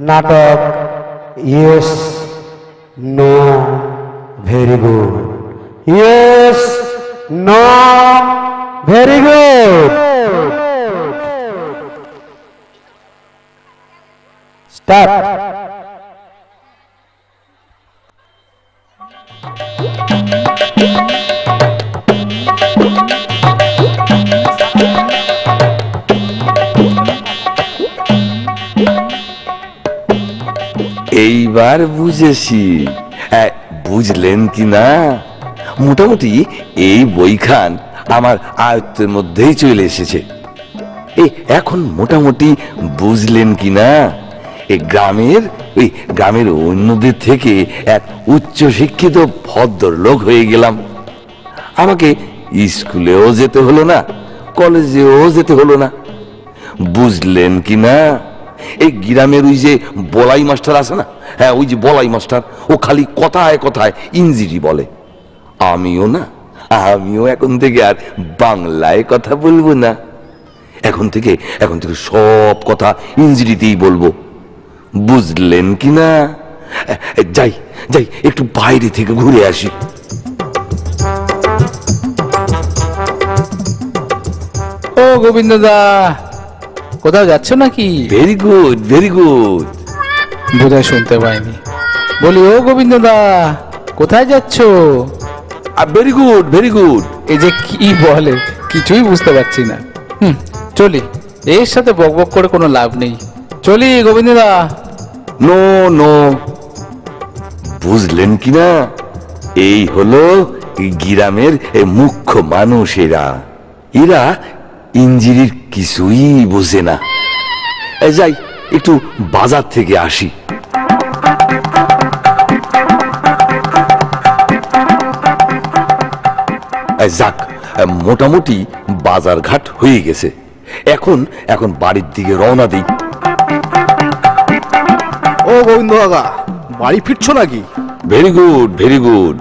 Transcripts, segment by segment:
নাটক yes no very good, yes no very good. Start. এইবার বুঝেছি। বুঝলেন কি না, মোটামুটি এই বইখান আমার আয়ত্তের মধ্যেই চলে এসেছে। এখন মোটামুটি বুঝলেন কি না, এই গ্রামের অন্যদের থেকে এক উচ্চ শিক্ষিত ভদ্রলোক হয়ে গেলাম। আমাকে স্কুলেও যেতে হলো না, কলেজেও যেতে হলো না। বুঝলেন কি না, এই গ্রামের ওই যে বলাই মাস্টার আছে না, হ্যাঁ ওই যে বলাই মাস্টার, ও খালি কথায় কথায় ইংরেজি বলে। আমিও এখন থেকে আর বাংলায় কথা বলবো না। এখন থেকে সব কথা ইংরেজিতেই বলবো। বুঝলেন কি না? যাই একটু বাইরে থেকে ঘুরে আসি। ও গোবিন্দদা, কোথাও যাচ্ছ নাকি? Very good very good. বোধহয় শুনতে পাইনি। বলি ও গোবিন্দদা, কোথায় যাচ্ছ? Very good very good. এই যে কি বলে কিছুই বুঝতে পারছি না। চলি, এর সাথে বকবক করে কোনো লাভ নেই। চলি গোবিন্দদা। No no. বুঝলেন কি না, এই হলো গ্রামের মুখ্য মানুষেরা। এরা ইঞ্জিরির কিছুই বোঝে না। যাই একটু বাজার থেকে আসি। যাক, মোটামুটি বাজার ঘাট হয়ে গেছে। এখন বাড়ির দিকে রওনা দিই। ও গোবিন্দ কাকা, বাড়ি ফিরছো নাকি? Very good very good.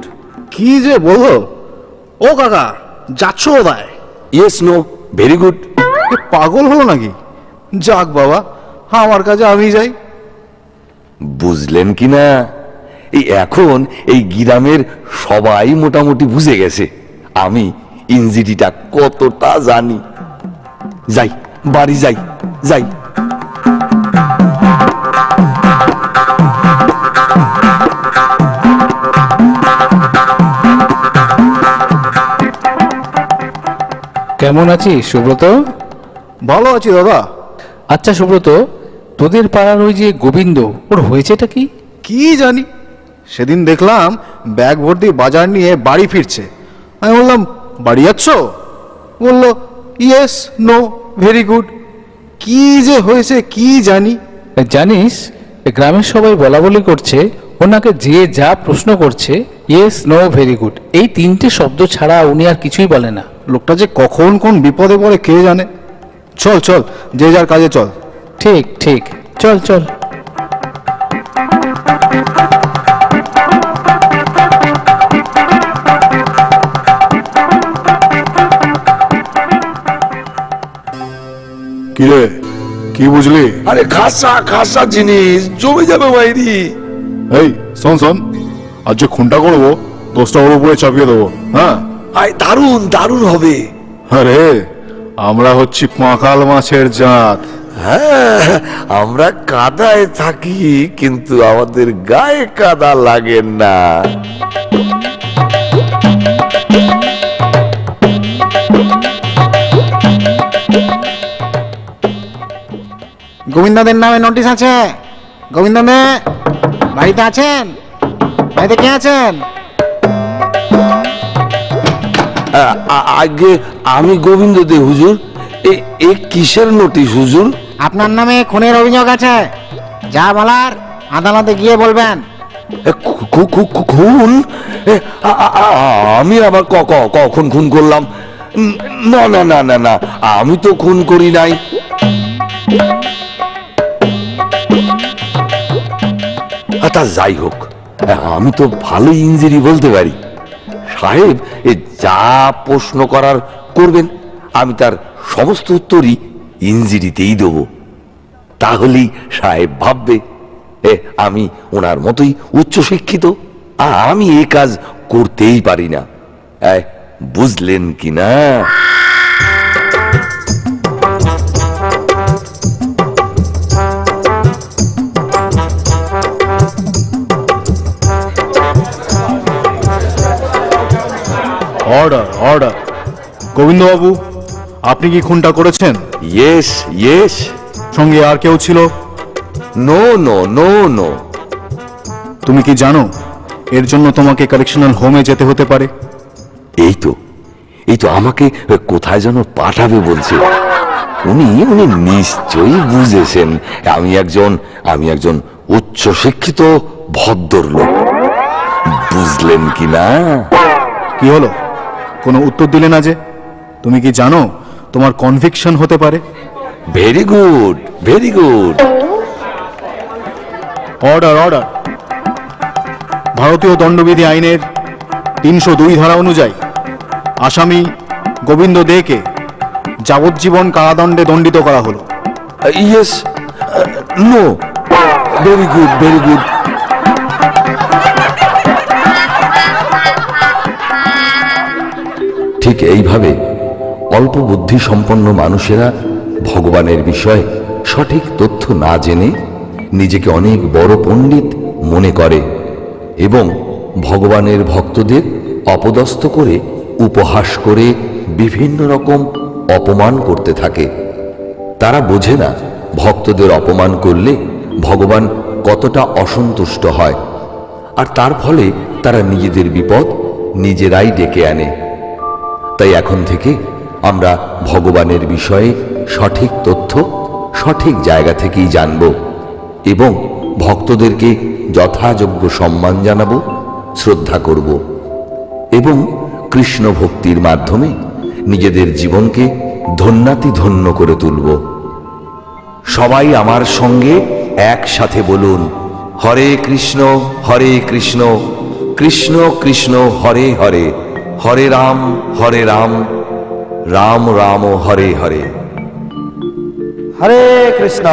কি যে বলো ও কাকা, যাচ্ছ কোথায়? Yes no very good. পাগল হলো নাকি? যাক বাবা, আমার কাছে আমি যাই। বুঝলেন কি না, এখন এই গ্রামের সবাই মোটামুটি বুঝে গেছে আমি ইংরেজিটা কতটা জানি। যাই বাড়ি যাই। কেমন আছিস সুব্রত? ভালো আছি দাদা। আচ্ছা সুব্রত, তোদের পাড়ার ওই যে গোবিন্দ, ওর হয়েছেটা কি? কি জানি, সেদিন দেখলাম ব্যাগ ভর্তি বাজার নিয়ে বাড়ি ফিরছে। আমি বললাম বাড়ি যাচ্ছ? বললো ইয়েস নো ভেরি গুড। কি যে হয়েছে কি জানি। জানিস, গ্রামের সবাই বলা বলি করছে ওনাকে যে যা প্রশ্ন করছে ইয়েস নো ভেরি গুড, এই তিনটে শব্দ ছাড়া উনি আর কিছুই বলে না। লোকটা যে কখন কোন বিপদে পড়ে কে জানে। চল যে যার কাজে চল। ঠিক চল। কিরে, কি বুঝলি? আরে খাসা জিনিস জমে যাবে বাইরি। এই শোন, আজ যে খুনটা করবো দোষটা ওর উপরে চাপিয়ে দেবো। হ্যাঁ, দারুণ হবে। আরে আমরা হচ্ছি পাঁকাল মাছের জাত। হ্যাঁ, আমরা কাদায় থাকি কিন্তু আমাদের গায়ে কাদা লাগে না। গোবিন্দদের নামে নোটিশ আছে। গোবিন্দদে বাড়িতে আছেন? বাড়িতে কে আছেন? আগে আমি গোবিন্দ দে হুজুর। এ কিসের নোটিশ হুজুর? আপনার নামে খুনের অভিযোগ আছে, যা বলার আদালতে গিয়ে বলবেন। খুন? আমি আবার কখন খুন করলাম? না, আমি তো খুন করি নাই। তা যাই হোক, আমি তো ভালো ইংরেজি বলতে পারি। সাহেব যা প্রশ্ন করার করবেন, আমি তার সমস্ত উত্তরই ইংরেজিতেই দেবো। তাহলেই সাহেব ভাববে আমি ওনার মতোই উচ্চশিক্ষিত, আর আমি এই কাজ করতেই পারি না। বুঝলেন কি না? Order order. গোবিন্দবাবু, আপনি কি খুনটা করেছেন? Yes yes. সঙ্গে আর কেউ ছিল? No no no no. তুমি কি জানো এর জন্য তোমাকে কারেকশনাল হোমে যেতে হতে পারে? এই তো আমাকে কোথায় যেন পাঠাবে বলছে। উনি উনি নিশ্চয়ই বুঝেছেন আমি একজন উচ্চশিক্ষিত ভদ্রলোক। বুঝলেন কি না? কি হলো, কোনো উত্তর দিলে না যে? তুমি কি জানো তোমার কনভিকশন হতে পারে? Very good very good. Order order. ভারতীয় দণ্ডবিধি আইনের 302 ধারা অনুযায়ী আসামি গোবিন্দ দেকে যাবজ্জীবন কারাদণ্ডে দণ্ডিত করা হলো। Yes no. Very good very good. ঠিক এইভাবে অল্প বুদ্ধি সম্পন্ন মানুষেরা ভগবানের বিষয়ে সঠিক তথ্য না জেনে নিজেকে অনেক বড় পণ্ডিত মনে করে এবং ভগবানের ভক্তদের অপদস্থ করে, উপহাস করে বিভিন্ন রকম অপমান করতে থাকে। তারা বোঝে না ভক্তদের অপমান করলে ভগবান কতটা অসন্তুষ্ট হয়, আর তার ফলে তারা নিজেদের বিপদ নিজেরাই ডেকে আনে। তাই এখন থেকে আমরা ভগবানের বিষয়ে সঠিক তথ্য সঠিক জায়গা থেকেই জানব এবং ভক্তদেরকে যথাযোগ্য সম্মান জানাবো, শ্রদ্ধা করব এবং কৃষ্ণ ভক্তির মাধ্যমে নিজেদের জীবনকে ধন্যাতিধন্য করে তুলব। সবাই আমার সঙ্গে একসাথে বলুন, হরে কৃষ্ণ কৃষ্ণ কৃষ্ণ হরে হরে, হরে রাম রাম রাম হরে হরে। হরে কৃষ্ণ